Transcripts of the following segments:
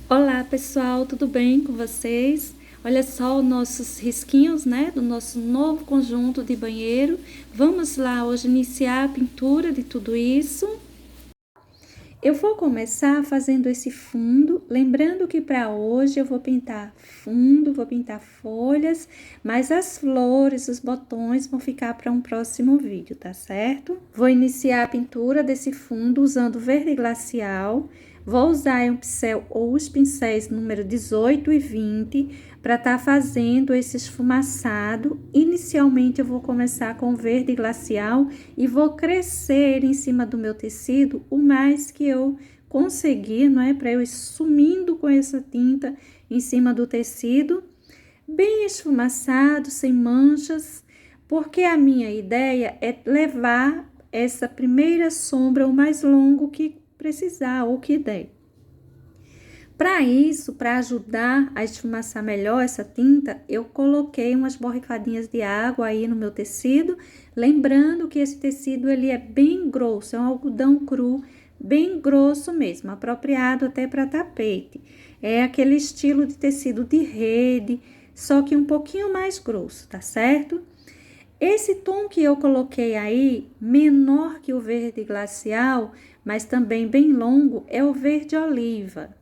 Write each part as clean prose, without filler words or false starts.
Olá pessoal, tudo bem com vocês? Olha só os nossos risquinhos, né, do nosso novo conjunto de banheiro. Vamos lá hoje iniciar a pintura de tudo isso. Eu vou começar fazendo esse fundo, lembrando que para hoje eu vou pintar fundo, vou pintar folhas, mas as flores, os botões vão ficar para um próximo vídeo, tá certo? Vou iniciar a pintura desse fundo usando verde glacial. Vou usar um pincel ou os pincéis número 18 e 20 para estar fazendo esse esfumaçado. Inicialmente eu vou começar com verde glacial e vou crescer em cima do meu tecido o mais que eu conseguir, não é? Para eu ir sumindo com essa tinta em cima do tecido, bem esfumaçado, sem manchas, porque a minha ideia é levar essa primeira sombra o mais longo que precisar ou que der. Para isso, para ajudar a esfumaçar melhor essa tinta, eu coloquei umas borrifadinhas de água aí no meu tecido, lembrando que esse tecido ele é bem grosso, é um algodão cru, bem grosso mesmo, apropriado até para tapete. É aquele estilo de tecido de rede, só que um pouquinho mais grosso, tá certo? Esse tom que eu coloquei aí, menor que o verde glacial, mas também bem longo, é o verde oliva.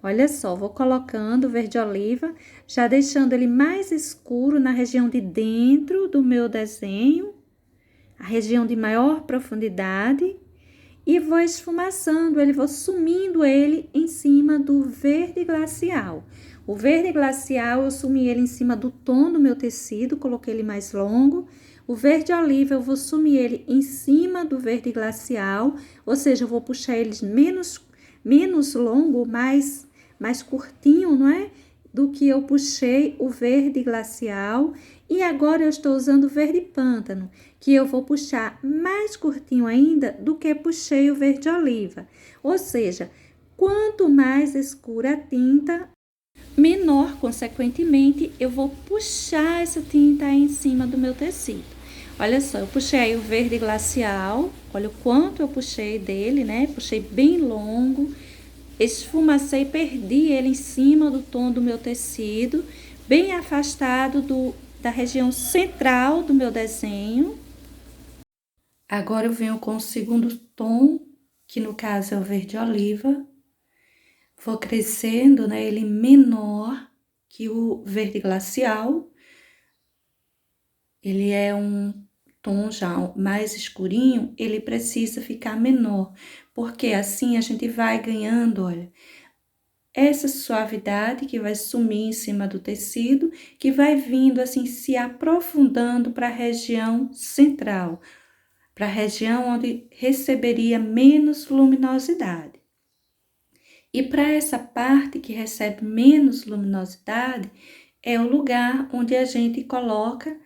Olha só, vou colocando o verde oliva, já deixando ele mais escuro na região de dentro do meu desenho, a região de maior profundidade, e vou esfumaçando ele, vou sumindo ele em cima do verde glacial. O verde glacial eu sumi ele em cima do tom do meu tecido, coloquei ele mais longo. O verde oliva eu vou sumir ele em cima do verde glacial, ou seja, eu vou puxar eles menos longo, mais curtinho, não é? Do que eu puxei o verde glacial. E agora eu estou usando o verde pântano, que eu vou puxar mais curtinho ainda do que puxei o verde oliva. Ou seja, quanto mais escura a tinta, menor, consequentemente, eu vou puxar essa tinta aí em cima do meu tecido. Olha só, eu puxei aí o verde glacial, olha o quanto eu puxei dele, né? Puxei bem longo, esfumacei, perdi ele em cima do tom do meu tecido, bem afastado da região central do meu desenho. Agora eu venho com o segundo tom, que no caso é o verde oliva. Vou crescendo, né, ele menor que o verde glacial. Ele é um tom já mais escurinho, ele precisa ficar menor, porque assim a gente vai ganhando, olha, essa suavidade que vai sumir em cima do tecido, que vai vindo assim se aprofundando para a região central, para a região onde receberia menos luminosidade. E para essa parte que recebe menos luminosidade, é o lugar onde a gente coloca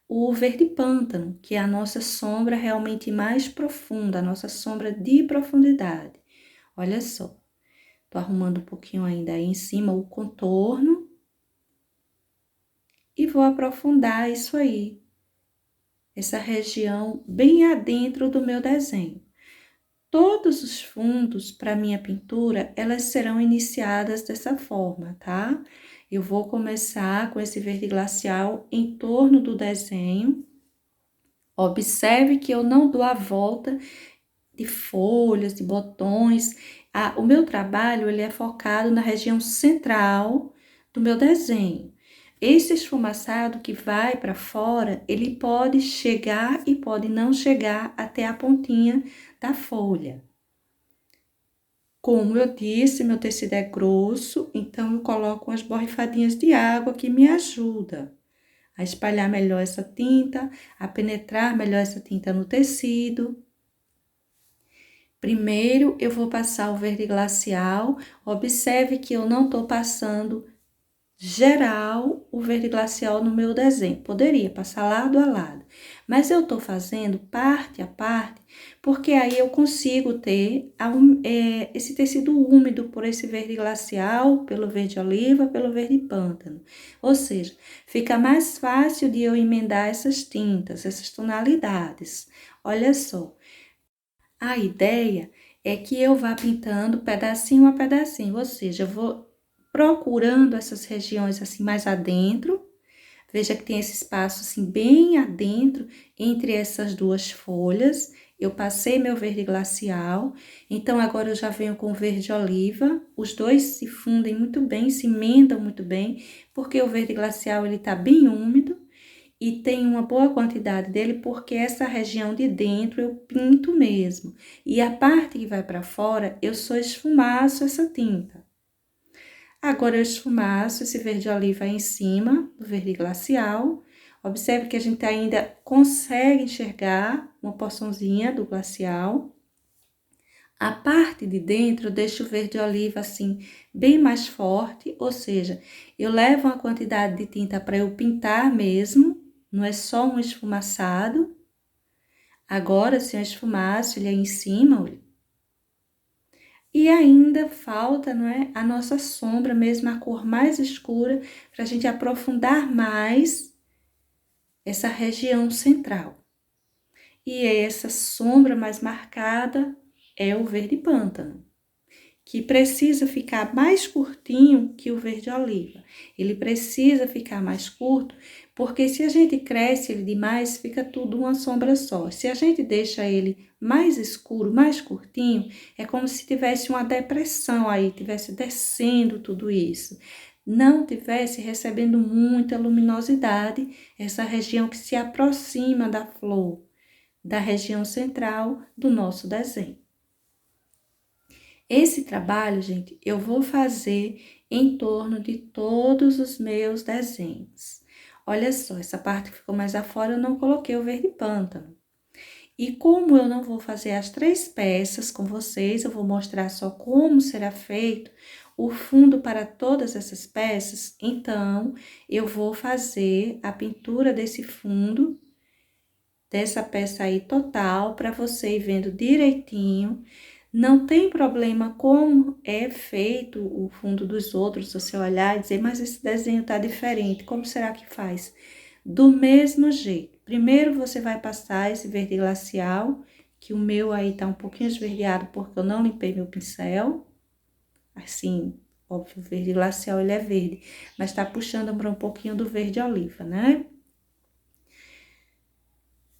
o verde pântano, que é a nossa sombra realmente mais profunda, a nossa sombra de profundidade. Olha só. Tô arrumando um pouquinho ainda aí em cima o contorno. E vou aprofundar isso aí. Essa região bem adentro do meu desenho. Todos os fundos para minha pintura, elas serão iniciadas dessa forma, tá? Eu vou começar com esse verde glacial em torno do desenho. Observe que eu não dou a volta de folhas, de botões. O meu trabalho, ele é focado na região central do meu desenho. Esse esfumaçado que vai para fora, ele pode chegar e pode não chegar até a pontinha da folha. Como eu disse, meu tecido é grosso, então eu coloco umas borrifadinhas de água que me ajuda a espalhar melhor essa tinta, a penetrar melhor essa tinta no tecido. Primeiro, eu vou passar o verde glacial. Observe que eu não tô passando geral o verde glacial no meu desenho. Poderia passar lado a lado, mas eu tô fazendo parte a parte, porque aí eu consigo ter esse tecido úmido por esse verde glacial, pelo verde oliva, pelo verde pântano. Ou seja, fica mais fácil de eu emendar essas tintas, essas tonalidades. Olha só. A ideia é que eu vá pintando pedacinho a pedacinho, ou seja, eu vou procurando essas regiões assim mais adentro. Veja que tem esse espaço assim bem adentro entre essas duas folhas. Eu passei meu verde glacial, então agora eu já venho com o verde oliva. Os dois se fundem muito bem, se emendam muito bem, porque o verde glacial ele tá bem úmido e tem uma boa quantidade dele, porque essa região de dentro eu pinto mesmo. E a parte que vai para fora, eu só esfumaço essa tinta. Agora eu esfumaço esse verde oliva aí em cima do verde glacial. Observe que a gente ainda consegue enxergar uma porçãozinha do glacial. A parte de dentro eu deixo o verde oliva assim bem mais forte, ou seja, eu levo uma quantidade de tinta para eu pintar mesmo, não é só um esfumaçado. Agora, se eu esfumaço ele aí em cima, olha. E ainda falta, não é, a nossa sombra mesmo, a cor mais escura, para a gente aprofundar mais essa região central. E essa sombra mais marcada é o verde pântano, que precisa ficar mais curtinho que o verde oliva. Ele precisa ficar mais curto, porque se a gente cresce ele demais, fica tudo uma sombra só. Se a gente deixa ele mais escuro, mais curtinho, é como se tivesse uma depressão aí, tivesse descendo tudo isso. Não tivesse recebendo muita luminosidade, essa região que se aproxima da flor, da região central do nosso desenho. Esse trabalho, gente, eu vou fazer em torno de todos os meus desenhos. Olha só, essa parte que ficou mais afora eu não coloquei o verde pântano. E como eu não vou fazer as 3 peças com vocês, eu vou mostrar só como será feito o fundo para todas essas peças, então eu vou fazer a pintura desse fundo, dessa peça aí total, para você ir vendo direitinho. Não tem problema como é feito o fundo dos outros, você olhar e dizer, mas esse desenho tá diferente, como será que faz? Do mesmo jeito. Primeiro você vai passar esse verde glacial, que o meu aí tá um pouquinho esverdeado porque eu não limpei meu pincel. Assim, óbvio, o verde glacial ele é verde, mas tá puxando para um pouquinho do verde oliva, né?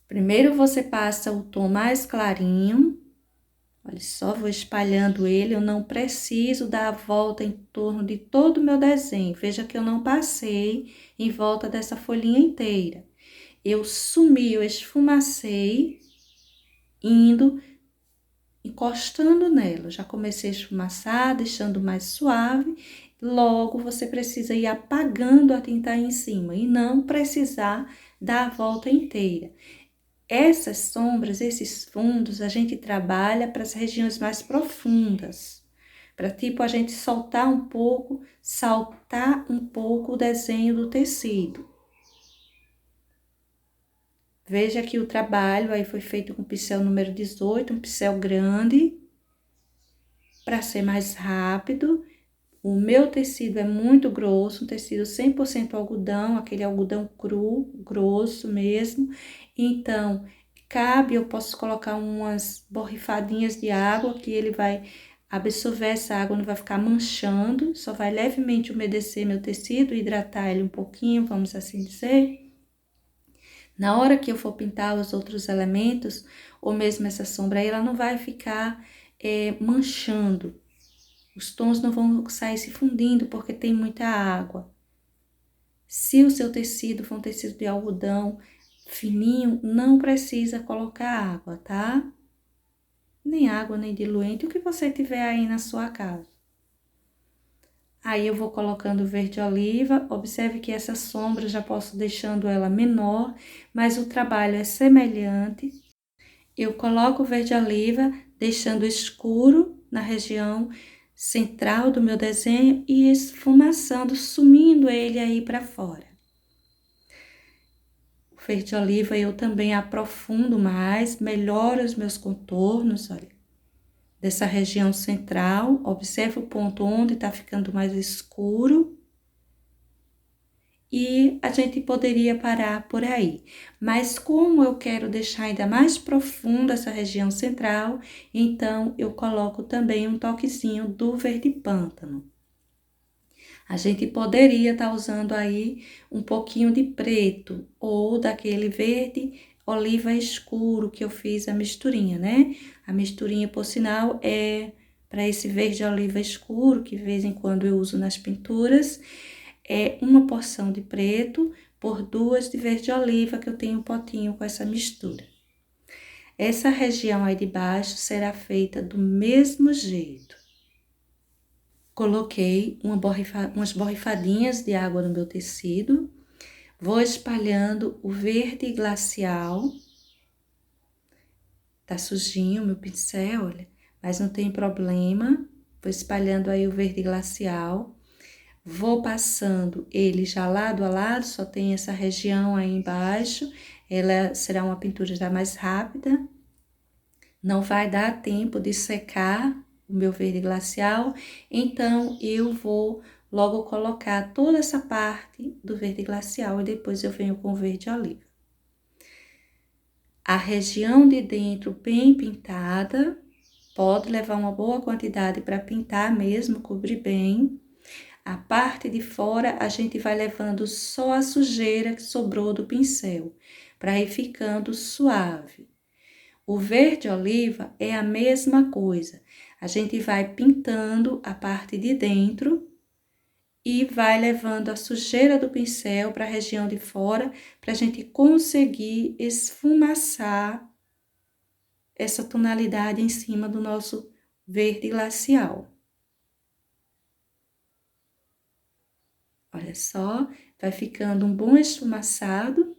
Primeiro você passa o tom mais clarinho. Olha só, vou espalhando ele, eu não preciso dar a volta em torno de todo o meu desenho. Veja que eu não passei em volta dessa folhinha inteira. Eu sumi, eu esfumacei, indo, encostando nela. Já comecei a esfumaçar, deixando mais suave. Logo, você precisa ir apagando a tinta aí em cima e não precisar dar a volta inteira. Essas sombras, esses fundos, a gente trabalha para as regiões mais profundas. Para tipo a gente soltar um pouco, saltar um pouco o desenho do tecido. Veja que o trabalho aí foi feito com pincel número 18, um pincel grande, para ser mais rápido. O meu tecido é muito grosso, um tecido 100% algodão, aquele algodão cru, grosso mesmo. Então, cabe, eu posso colocar umas borrifadinhas de água que ele vai absorver essa água, não vai ficar manchando, só vai levemente umedecer meu tecido, hidratar ele um pouquinho, vamos assim dizer. Na hora que eu for pintar os outros elementos, ou mesmo essa sombra aí, ela não vai ficar manchando. Os tons não vão sair se fundindo porque tem muita água. Se o seu tecido for um tecido de algodão fininho, não precisa colocar água, tá? Nem água, nem diluente, o que você tiver aí na sua casa. Aí eu vou colocando o verde oliva, observe que essa sombra eu já posso deixando ela menor, mas o trabalho é semelhante. Eu coloco o verde oliva, deixando escuro na região central do meu desenho e esfumaçando, sumindo ele aí para fora. O verde oliva eu também aprofundo mais, melhoro os meus contornos, olha. Dessa região central, observe o ponto onde está ficando mais escuro. e a gente poderia parar por aí. Mas como eu quero deixar ainda mais profunda essa região central, então eu coloco também um toquezinho do verde pântano. A gente poderia estar usando aí um pouquinho de preto ou daquele verde oliva escuro que eu fiz a misturinha, né? A misturinha, por sinal, é para esse verde oliva escuro que de vez em quando eu uso nas pinturas. É uma porção de preto por 2 de verde oliva que eu tenho um potinho com essa mistura. Essa região aí de baixo será feita do mesmo jeito. Coloquei umas borrifadinhas de água no meu tecido, vou espalhando o verde glacial. Tá sujinho o meu pincel, olha, mas não tem problema. Vou espalhando aí o verde glacial. Vou passando ele já lado a lado, só tem essa região aí embaixo. Ela será uma pintura já mais rápida. Não vai dar tempo de secar o meu verde glacial, então eu vou logo colocar toda essa parte do verde glacial e depois eu venho com o verde oliva. A região de dentro bem pintada, pode levar uma boa quantidade para pintar mesmo, cobrir bem. A parte de fora, a gente vai levando só a sujeira que sobrou do pincel, para ir ficando suave. O verde oliva é a mesma coisa. A gente vai pintando a parte de dentro e vai levando a sujeira do pincel para a região de fora, para a gente conseguir esfumaçar essa tonalidade em cima do nosso verde glacial. Olha só, vai ficando um bom esfumaçado,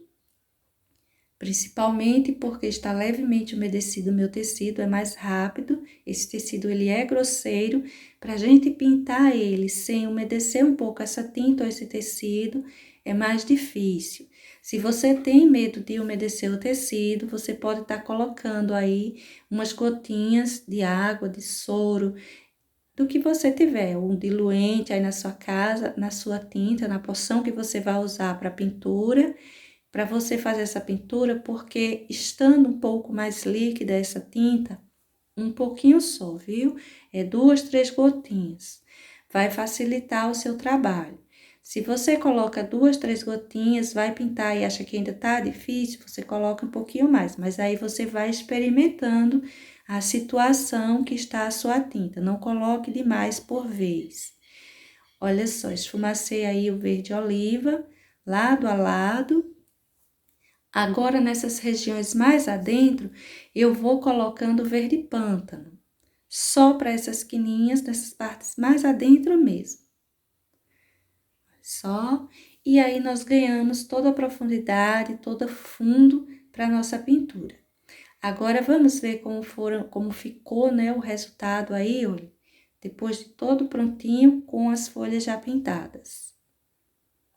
principalmente porque está levemente umedecido o meu tecido, é mais rápido. Esse tecido, ele é grosseiro, para a gente pintar ele sem umedecer um pouco essa tinta ou esse tecido, é mais difícil. Se você tem medo de umedecer o tecido, você pode estar colocando aí umas gotinhas de água, de soro, do que você tiver, um diluente aí na sua casa, na sua tinta, na poção que você vai usar para pintura, para você fazer essa pintura, porque estando um pouco mais líquida essa tinta, um pouquinho só, viu? É 2, 3 gotinhas. Vai facilitar o seu trabalho. Se você coloca 2, 3 gotinhas, vai pintar e acha que ainda tá difícil, você coloca um pouquinho mais, mas aí você vai experimentando a situação que está a sua tinta. Não coloque demais por vez. Olha só, esfumacei aí o verde oliva, lado a lado. Agora, nessas regiões mais adentro, eu vou colocando verde pântano. Só para essas quininhas, nessas partes mais adentro mesmo. Só. E aí, nós ganhamos toda a profundidade, todo o fundo para nossa pintura. Agora, vamos ver como ficou, né, o resultado aí, olha. Depois de todo prontinho, com as folhas já pintadas.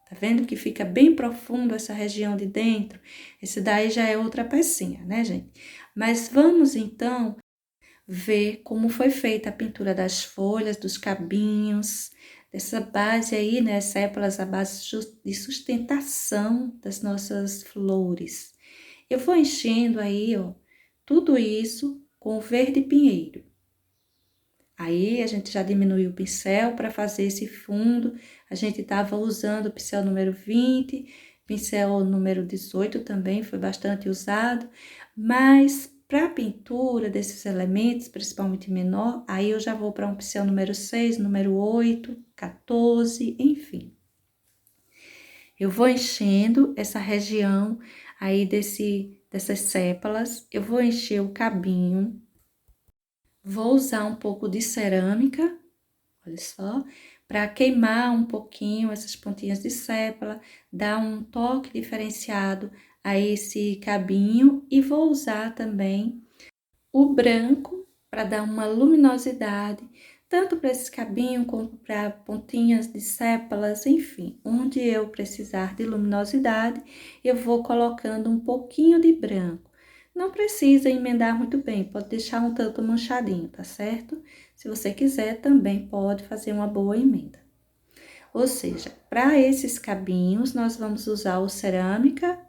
Tá vendo que fica bem profundo essa região de dentro? Esse daí já é outra pecinha, né, gente? Mas vamos, então, ver como foi feita a pintura das folhas, dos cabinhos, dessa base aí, né, sépalas, a base de sustentação das nossas flores. Eu vou enchendo aí, ó, tudo isso com verde pinheiro. Aí, a gente já diminuiu o pincel para fazer esse fundo. A gente estava usando o pincel número 20, pincel número 18 também foi bastante usado. Mas, para a pintura desses elementos, principalmente menor, aí eu já vou para um pincel número 6, número 8, 14, enfim. Eu vou enchendo essa região aí dessas sépalas. Eu vou encher o cabinho. Vou usar um pouco de cerâmica, olha só, para queimar um pouquinho essas pontinhas de sépala, dar um toque diferenciado a esse cabinho. E vou usar também o branco para dar uma luminosidade, tanto para esse cabinho como para pontinhas de sépalas, enfim. Onde eu precisar de luminosidade, eu vou colocando um pouquinho de branco. Não precisa emendar muito bem, pode deixar um tanto manchadinho, tá certo? Se você quiser, também pode fazer uma boa emenda. Ou seja, para esses cabinhos, nós vamos usar o cerâmica,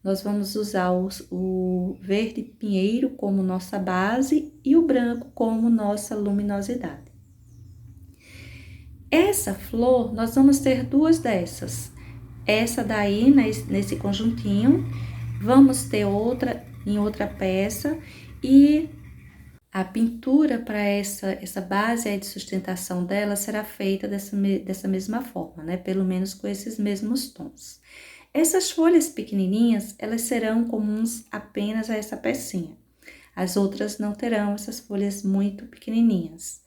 nós vamos usar o verde pinheiro como nossa base e o branco como nossa luminosidade. Essa flor, nós vamos ter duas dessas. Essa daí, nesse conjuntinho, vamos ter outra em outra peça e a pintura para essa base aí de sustentação dela será feita dessa mesma forma, né? Pelo menos com esses mesmos tons. Essas folhas pequenininhas, elas serão comuns apenas a essa pecinha. As outras não terão essas folhas muito pequenininhas.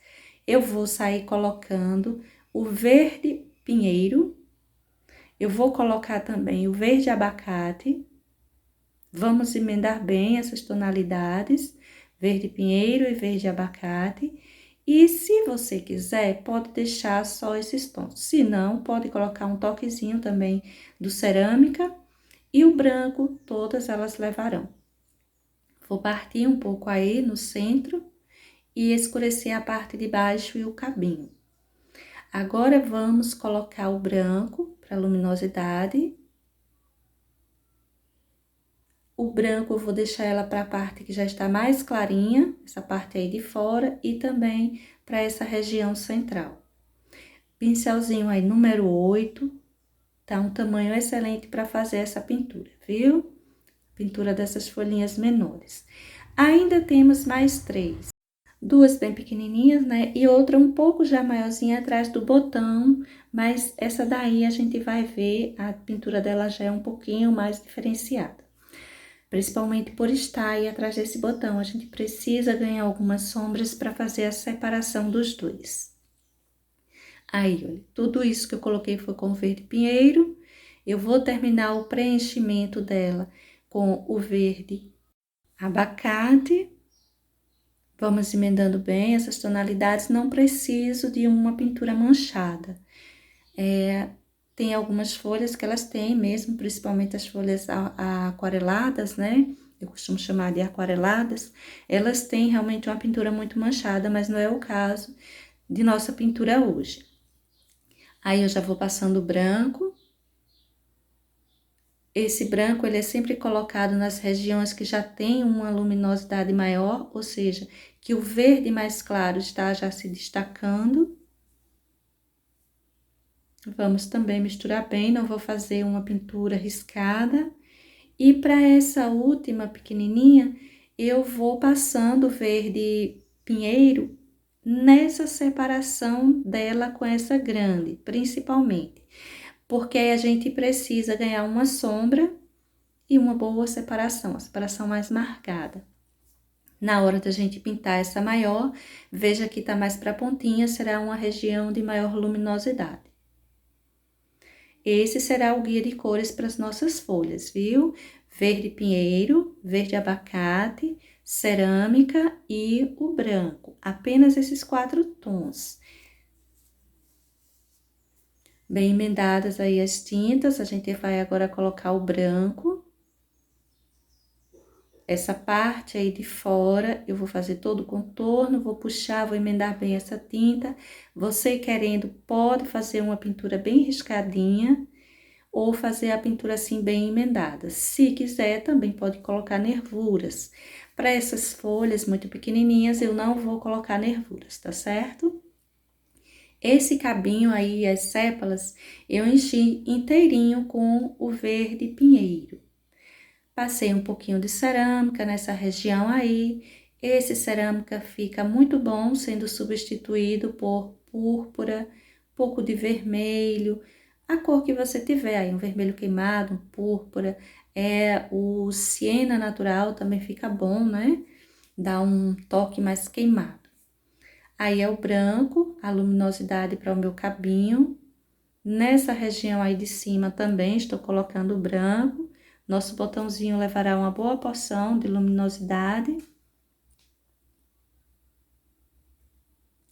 Eu vou sair colocando o verde pinheiro, eu vou colocar também o verde abacate. Vamos emendar bem essas tonalidades, verde pinheiro e verde abacate. E se você quiser, pode deixar só esses tons. Se não, pode colocar um toquezinho também do cerâmica e o branco, todas elas levarão. Vou partir um pouco aí no centro e escurecer a parte de baixo e o cabinho. Agora, vamos colocar o branco para luminosidade. O branco eu vou deixar ela para a parte que já está mais clarinha, essa parte aí de fora, e também para essa região central. Pincelzinho aí número 8, tá um tamanho excelente para fazer essa pintura, viu? Pintura dessas folhinhas menores. Ainda temos mais 3. Duas bem pequenininhas, né? E outra um pouco já maiorzinha atrás do botão, mas essa daí a gente vai ver, a pintura dela já é um pouquinho mais diferenciada. Principalmente por estar aí atrás desse botão, a gente precisa ganhar algumas sombras para fazer a separação dos dois. Aí, olha, tudo isso que eu coloquei foi com verde pinheiro. Eu vou terminar o preenchimento dela com o verde abacate. Vamos emendando bem essas tonalidades, não preciso de uma pintura manchada. Tem algumas folhas que elas têm mesmo, principalmente as folhas aquareladas, né? Eu costumo chamar de aquareladas. Elas têm realmente uma pintura muito manchada, mas não é o caso de nossa pintura hoje. Aí, eu já vou passando o branco. Esse branco, ele é sempre colocado nas regiões que já tem uma luminosidade maior, ou seja, que o verde mais claro está já se destacando. Vamos também misturar bem, não vou fazer uma pintura riscada. E para essa última pequenininha, eu vou passando o verde pinheiro nessa separação dela com essa grande, principalmente. Porque aí a gente precisa ganhar uma sombra e uma boa separação, a separação mais marcada. Na hora da gente pintar essa maior, veja que tá mais para a pontinha, será uma região de maior luminosidade. Esse será o guia de cores para as nossas folhas, viu? Verde pinheiro, verde abacate, cerâmica e o branco. Apenas esses 4 tons. Bem emendadas aí as tintas, a gente vai agora colocar o branco. Essa parte aí de fora, eu vou fazer todo o contorno, vou puxar, vou emendar bem essa tinta. Você querendo, pode fazer uma pintura bem riscadinha, ou fazer a pintura assim bem emendada. Se quiser, também pode colocar nervuras. Para essas folhas muito pequenininhas, eu não vou colocar nervuras, tá certo? Esse cabinho aí, as sépalas, eu enchi inteirinho com o verde pinheiro. Passei um pouquinho de cerâmica nessa região aí. Esse cerâmica fica muito bom, sendo substituído por púrpura, pouco de vermelho, a cor que você tiver aí, um vermelho queimado, um púrpura. O siena natural também fica bom, né? Dá um toque mais queimado. Aí é o branco, a luminosidade para o meu cabinho. Nessa região aí de cima também estou colocando o branco. Nosso botãozinho levará uma boa porção de luminosidade.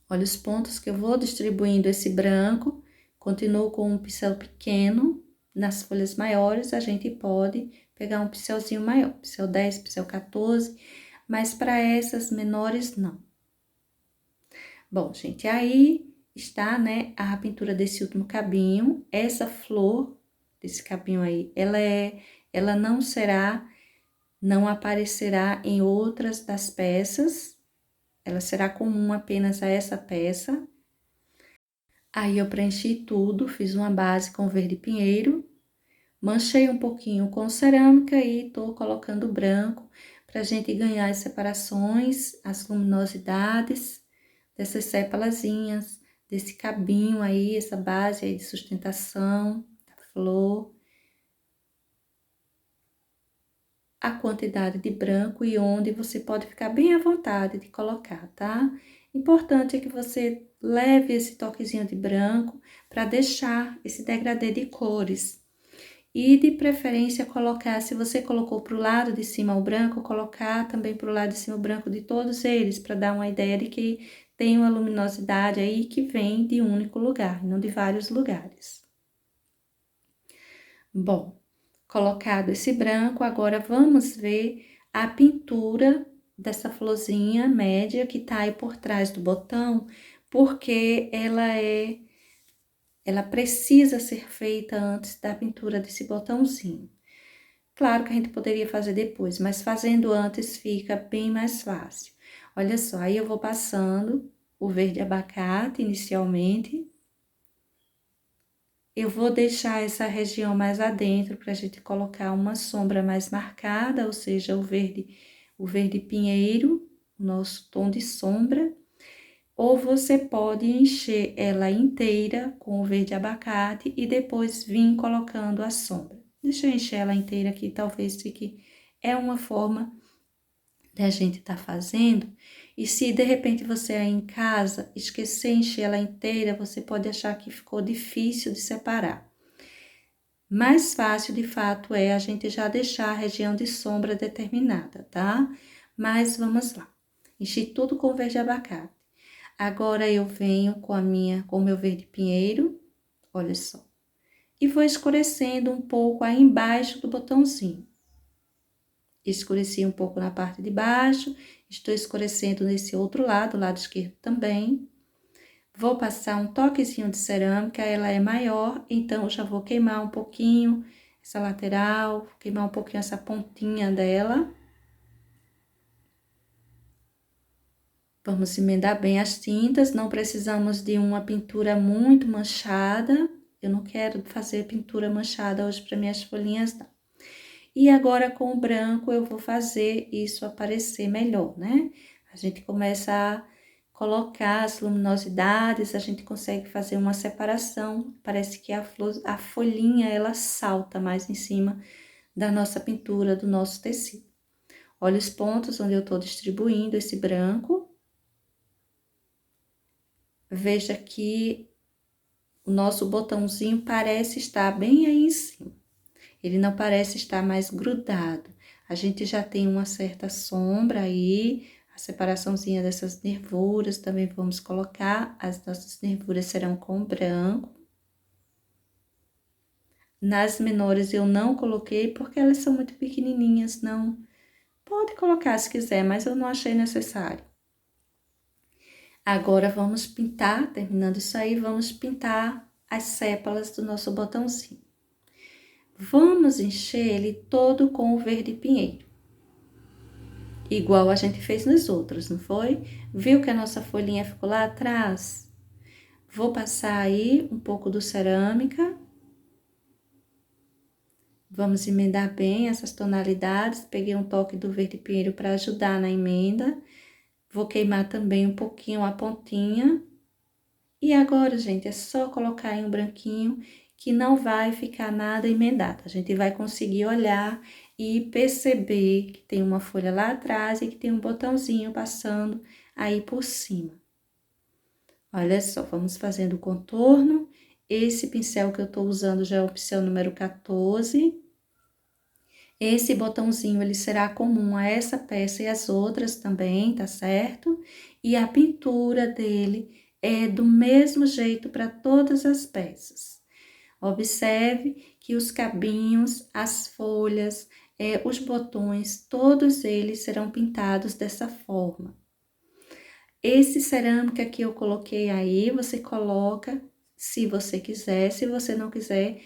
Olha os pontos que eu vou distribuindo esse branco. Continuo com um pincel pequeno. Nas folhas maiores, a gente pode pegar um pincelzinho maior. Pincel 10, pincel 14. Mas para essas menores, não. Bom, gente, aí está, né, a pintura desse último cabinho. Essa flor desse cabinho aí, ela não aparecerá em outras das peças, ela será comum apenas a essa peça. Aí eu preenchi tudo, fiz uma base com verde pinheiro, manchei um pouquinho com cerâmica e tô colocando branco pra gente ganhar as separações, as luminosidades dessas sépalazinhas, desse cabinho aí, essa base aí de sustentação da flor. A quantidade de branco e onde você pode ficar bem à vontade de colocar, tá? Importante é que você leve esse toquezinho de branco para deixar esse degradê de cores. E de preferência colocar, se você colocou para o lado de cima o branco, colocar também para o lado de cima o branco de todos eles, para dar uma ideia de que tem uma luminosidade aí que vem de um único lugar, não de vários lugares. Bom, colocado esse branco, agora vamos ver a pintura dessa florzinha média que tá aí por trás do botão, porque ela precisa ser feita antes da pintura desse botãozinho. Claro que a gente poderia fazer depois, mas fazendo antes fica bem mais fácil. Olha só, aí eu vou passando o verde abacate inicialmente. Eu vou deixar essa região mais adentro para a gente colocar uma sombra mais marcada, ou seja, o verde pinheiro, o nosso tom de sombra. Ou você pode encher ela inteira com o verde abacate e depois vir colocando a sombra. Deixa eu encher ela inteira aqui, talvez fique... É uma forma da gente tá fazendo. E se de repente você aí em casa esquecer de encher ela inteira, você pode achar que ficou difícil de separar. Mais fácil, de fato, é a gente já deixar a região de sombra determinada, tá? Mas vamos lá. Enchi tudo com verde abacate. Agora eu venho com o meu verde pinheiro, olha só. E vou escurecendo um pouco aí embaixo do botãozinho. Escureci um pouco na parte de baixo, estou escurecendo nesse outro lado, lado esquerdo também. Vou passar um toquezinho de cerâmica, ela é maior, então eu já vou queimar um pouquinho essa lateral, queimar um pouquinho essa pontinha dela. Vamos emendar bem as tintas, não precisamos de uma pintura muito manchada. Eu não quero fazer pintura manchada hoje para minhas folhinhas, não. E agora com o branco eu vou fazer isso aparecer melhor, né? A gente começa a colocar as luminosidades, a gente consegue fazer uma separação. Parece que a folhinha, ela salta mais em cima da nossa pintura, do nosso tecido. Olha os pontos onde eu tô distribuindo esse branco. Veja que o nosso botãozinho parece estar bem aí em cima. Ele não parece estar mais grudado. A gente já tem uma certa sombra aí, a separaçãozinha dessas nervuras também vamos colocar. As nossas nervuras serão com branco. Nas menores eu não coloquei porque elas são muito pequenininhas, não. Pode colocar se quiser, mas eu não achei necessário. Agora vamos pintar, terminando isso aí, vamos pintar as sépalas do nosso botãozinho. Vamos encher ele todo com o verde pinheiro. Igual a gente fez nos outros, não foi? Viu que a nossa folhinha ficou lá atrás? Vou passar aí um pouco do cerâmica. Vamos emendar bem essas tonalidades. Peguei um toque do verde pinheiro para ajudar na emenda. Vou queimar também um pouquinho a pontinha. E agora, gente, é só colocar aí um branquinho que não vai ficar nada emendado. A gente vai conseguir olhar e perceber que tem uma folha lá atrás e que tem um botãozinho passando aí por cima. Olha só, vamos fazendo o contorno. Esse pincel que eu tô usando já é o pincel número 14. Esse botãozinho, ele será comum a essa peça e as outras também, tá certo? E a pintura dele é do mesmo jeito para todas as peças. Observe que os cabinhos, as folhas, os botões, todos eles serão pintados dessa forma. Esse cerâmica que eu coloquei aí, você coloca se você quiser. Se você não quiser,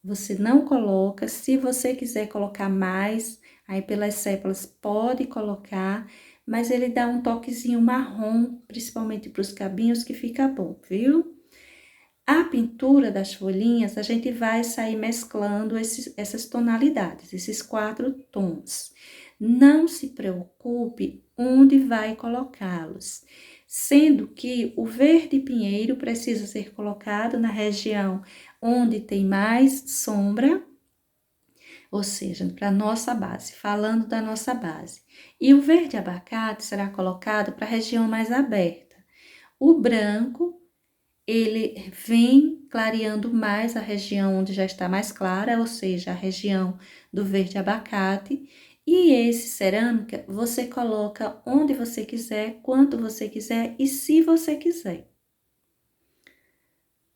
você não coloca. Se você quiser colocar mais, aí pelas sépalas pode colocar, mas ele dá um toquezinho marrom, principalmente para os cabinhos, que fica bom, viu? A pintura das folhinhas, a gente vai sair mesclando essas tonalidades, esses 4 tons. Não se preocupe onde vai colocá-los, sendo que o verde pinheiro precisa ser colocado na região onde tem mais sombra, ou seja, para nossa base, falando da nossa base. E o verde abacate será colocado para a região mais aberta. O branco ele vem clareando mais a região onde já está mais clara, ou seja, a região do verde abacate. E esse cerâmica, você coloca onde você quiser, quanto você quiser e se você quiser.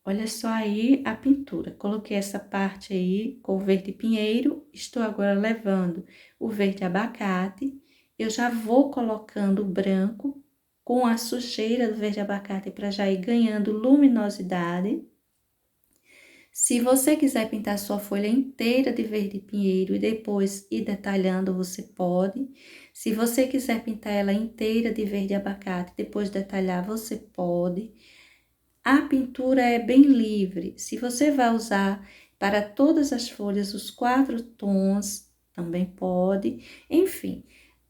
Olha só aí a pintura. Coloquei essa parte aí com o verde pinheiro, estou agora levando o verde abacate. Eu já vou colocando o branco com a sujeira do verde abacate para já ir ganhando luminosidade. Se você quiser pintar sua folha inteira de verde pinheiro e depois ir detalhando, você pode. Se você quiser pintar ela inteira de verde abacate e depois detalhar, você pode. A pintura é bem livre. Se você vai usar para todas as folhas os 4 tons, também pode. Enfim,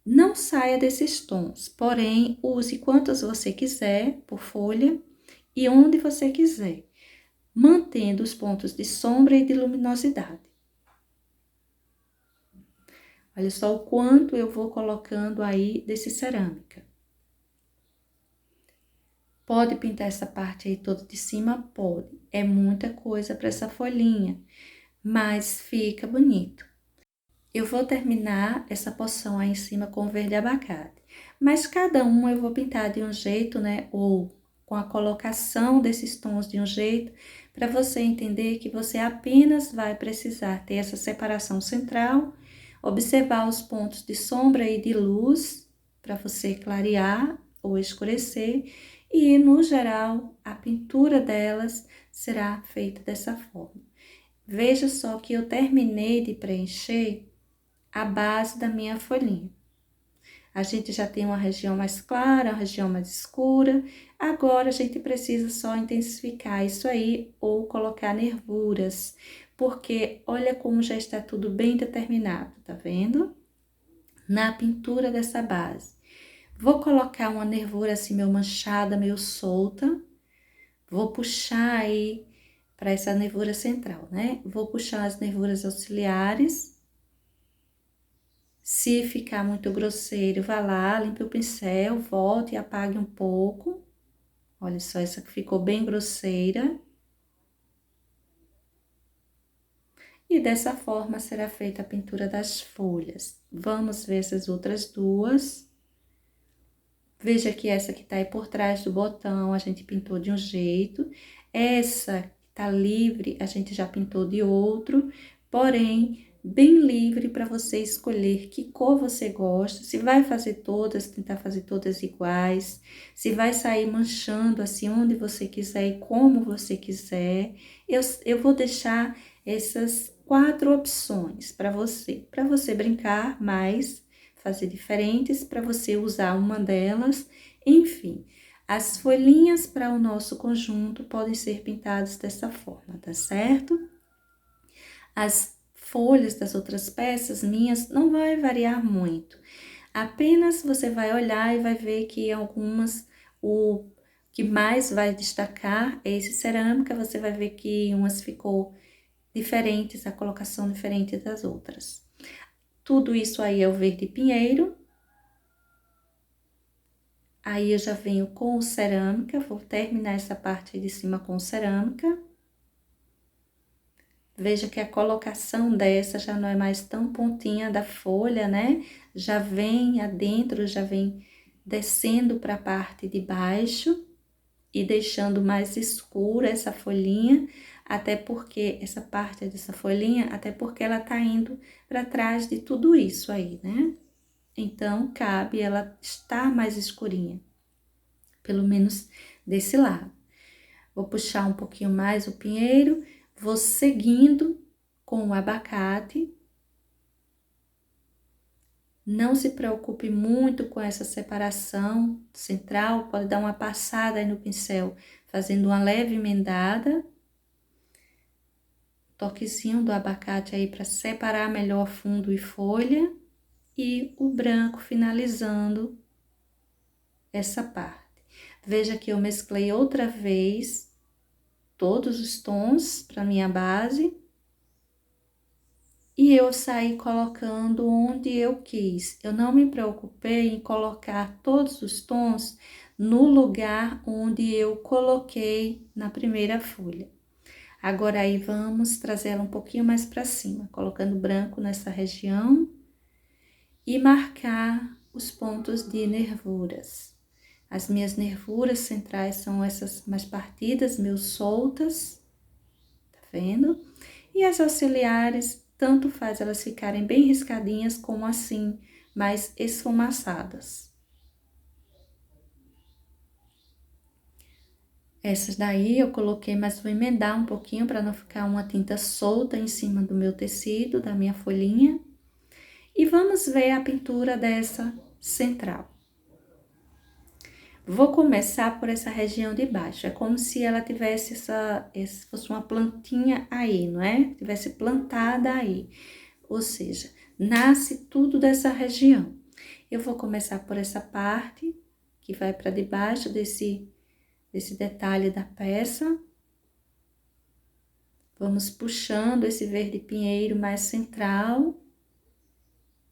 não saia desses tons, porém, use quantos você quiser por folha e onde você quiser, mantendo os pontos de sombra e de luminosidade. Olha só o quanto eu vou colocando aí desse cerâmica. Pode pintar essa parte aí toda de cima? Pode. É muita coisa para essa folhinha, mas fica bonito. Eu vou terminar essa porção aí em cima com verde abacate, mas cada uma eu vou pintar de um jeito, né? Ou com a colocação desses tons de um jeito, para você entender que você apenas vai precisar ter essa separação central, observar os pontos de sombra e de luz, para você clarear ou escurecer, e no geral a pintura delas será feita dessa forma. Veja só que eu terminei de preencher a base da minha folhinha. A gente já tem uma região mais clara, uma região mais escura. Agora, a gente precisa só intensificar isso aí ou colocar nervuras, porque olha como já está tudo bem determinado, tá vendo? Na pintura dessa base. Vou colocar uma nervura assim, meio manchada, meio solta. Vou puxar aí para essa nervura central, né? Vou puxar as nervuras auxiliares. Se ficar muito grosseiro, vá lá, limpe o pincel, volte e apague um pouco. Olha só, essa que ficou bem grosseira. E dessa forma será feita a pintura das folhas. Vamos ver essas outras duas. Veja que essa que tá aí por trás do botão, a gente pintou de um jeito. Essa que tá livre, a gente já pintou de outro. Porém, bem livre para você escolher que cor você gosta, se vai fazer todas, tentar fazer todas iguais, se vai sair manchando assim onde você quiser e como você quiser. Eu vou deixar essas 4 opções para você brincar mais, fazer diferentes, para você usar uma delas, enfim. As folhinhas para o nosso conjunto podem ser pintadas dessa forma, tá certo? As folhas das outras peças minhas não vai variar muito. Apenas você vai olhar e vai ver que algumas, o que mais vai destacar é esse cerâmica, você vai ver que umas ficou diferentes, a colocação diferente das outras. Tudo isso aí é o verde pinheiro. Aí eu já venho com o cerâmica, vou terminar essa parte de cima com cerâmica. Veja que a colocação dessa já não é mais tão pontinha da folha, né? Já vem adentro, já vem descendo para a parte de baixo e deixando mais escura essa folhinha, até porque essa parte dessa folhinha, até porque ela tá indo para trás de tudo isso aí, né? Então, cabe ela estar mais escurinha. pelo menos desse lado. Vou puxar um pouquinho mais o pinheiro, vou seguindo com o abacate. Não se preocupe muito com essa separação central, pode dar uma passada aí no pincel, fazendo uma leve emendada. Toquezinho do abacate aí para separar melhor fundo e folha. E o branco finalizando essa parte. Veja que eu mesclei outra vez todos os tons para minha base. E eu saí colocando onde eu quis. Eu não me preocupei em colocar todos os tons no lugar onde eu coloquei na primeira folha. Agora aí vamos trazer ela um pouquinho mais para cima, colocando branco nessa região e marcar os pontos de nervuras. As minhas nervuras centrais são essas mais partidas, meio soltas, tá vendo? E as auxiliares, tanto faz elas ficarem bem riscadinhas como assim, mais esfumaçadas. Essas daí eu coloquei, mas vou emendar um pouquinho para não ficar uma tinta solta em cima do meu tecido, da minha folhinha. E vamos ver a pintura dessa central. Vou começar por essa região de baixo, é como se ela tivesse fosse uma plantinha aí, não é? Tivesse plantada aí, ou seja, nasce tudo dessa região. Eu vou começar por essa parte, que vai para debaixo desse detalhe da peça. Vamos puxando esse verde pinheiro mais central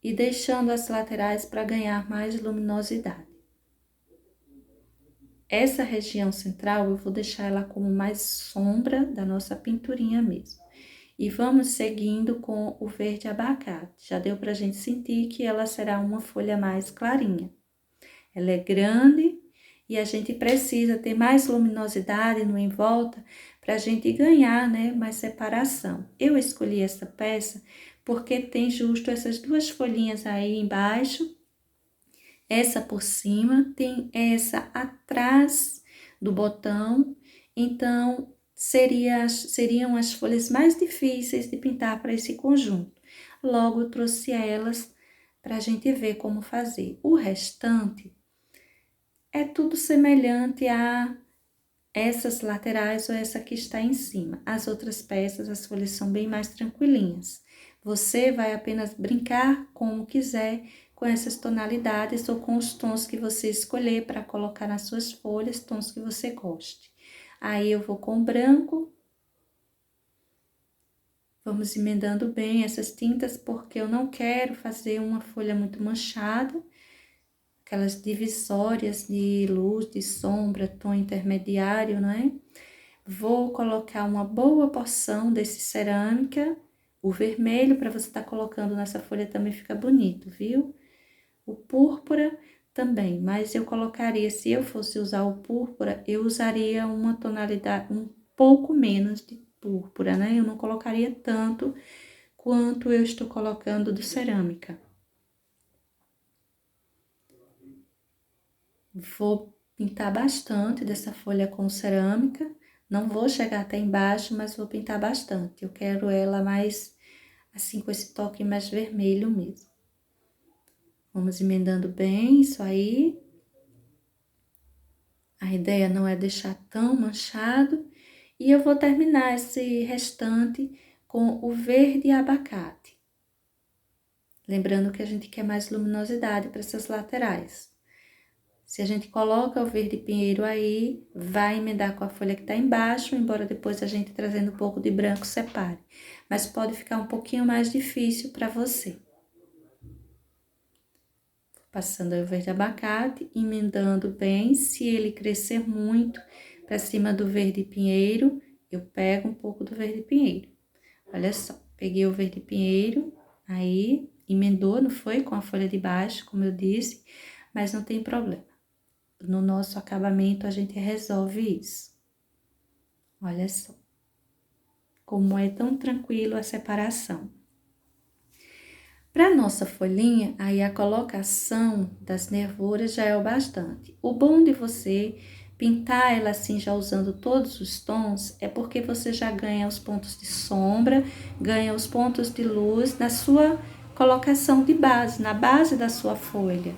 e deixando as laterais para ganhar mais luminosidade. Essa região central, eu vou deixar ela como mais sombra da nossa pinturinha mesmo. E vamos seguindo com o verde abacate. Já deu pra gente sentir que ela será uma folha mais clarinha. Ela é grande e a gente precisa ter mais luminosidade no em volta pra gente ganhar, né, mais separação. Eu escolhi essa peça porque tem justo essas duas folhinhas aí embaixo. Essa por cima, tem essa atrás do botão, então seriam as folhas mais difíceis de pintar para esse conjunto. Logo, eu trouxe elas para a gente ver como fazer. O restante é tudo semelhante a essas laterais ou essa que está em cima. As outras peças, as folhas são bem mais tranquilinhas. Você vai apenas brincar como quiser com essas tonalidades ou com os tons que você escolher para colocar nas suas folhas, tons que você goste. Aí eu vou com branco. Vamos emendando bem essas tintas, porque eu não quero fazer uma folha muito manchada. Aquelas divisórias de luz, de sombra, tom intermediário, não é? Vou colocar uma boa porção desse cerâmica. O vermelho, para você estar colocando nessa folha, também fica bonito, viu? O púrpura também, mas eu colocaria, se eu fosse usar o púrpura, eu usaria uma tonalidade um pouco menos de púrpura, né? Eu não colocaria tanto quanto eu estou colocando do cerâmica. Vou pintar bastante dessa folha com cerâmica, não vou chegar até embaixo, mas vou pintar bastante. Eu quero ela mais, assim, com esse toque mais vermelho mesmo. Vamos emendando bem isso aí. A ideia não é deixar tão manchado. E eu vou terminar esse restante com o verde abacate. Lembrando que a gente quer mais luminosidade para essas laterais. Se a gente coloca o verde pinheiro aí, vai emendar com a folha que tá embaixo, embora depois a gente trazendo um pouco de branco separe. Mas pode ficar um pouquinho mais difícil para você. Passando aí o verde abacate, emendando bem. Se ele crescer muito para cima do verde pinheiro, eu pego um pouco do verde pinheiro. Olha só, peguei o verde pinheiro, aí emendou, não foi? Com a folha de baixo, como eu disse, mas não tem problema. No nosso acabamento, a gente resolve isso. Olha só, como é tão tranquilo a separação. Para nossa folhinha, aí a colocação das nervuras já é o bastante. O bom de você pintar ela assim, já usando todos os tons, é porque você já ganha os pontos de sombra, ganha os pontos de luz na sua colocação de base, na base da sua folha.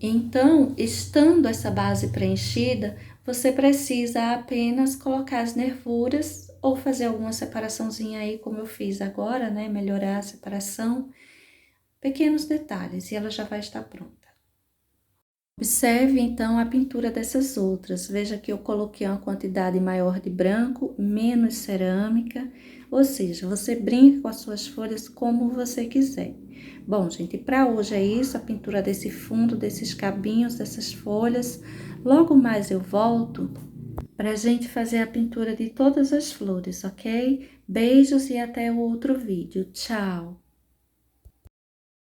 Então, estando essa base preenchida, você precisa apenas colocar as nervuras ou fazer alguma separaçãozinha aí, como eu fiz agora, né? Melhorar a separação, pequenos detalhes, e ela já vai estar pronta. Observe então a pintura dessas outras. Veja que eu coloquei uma quantidade maior de branco, menos cerâmica, ou seja, você brinca com as suas folhas como você quiser. Bom, gente, para hoje é isso, a pintura desse fundo, desses cabinhos, dessas folhas. Logo mais eu volto para a gente fazer a pintura de todas as flores, ok? Beijos e até o outro vídeo. Tchau!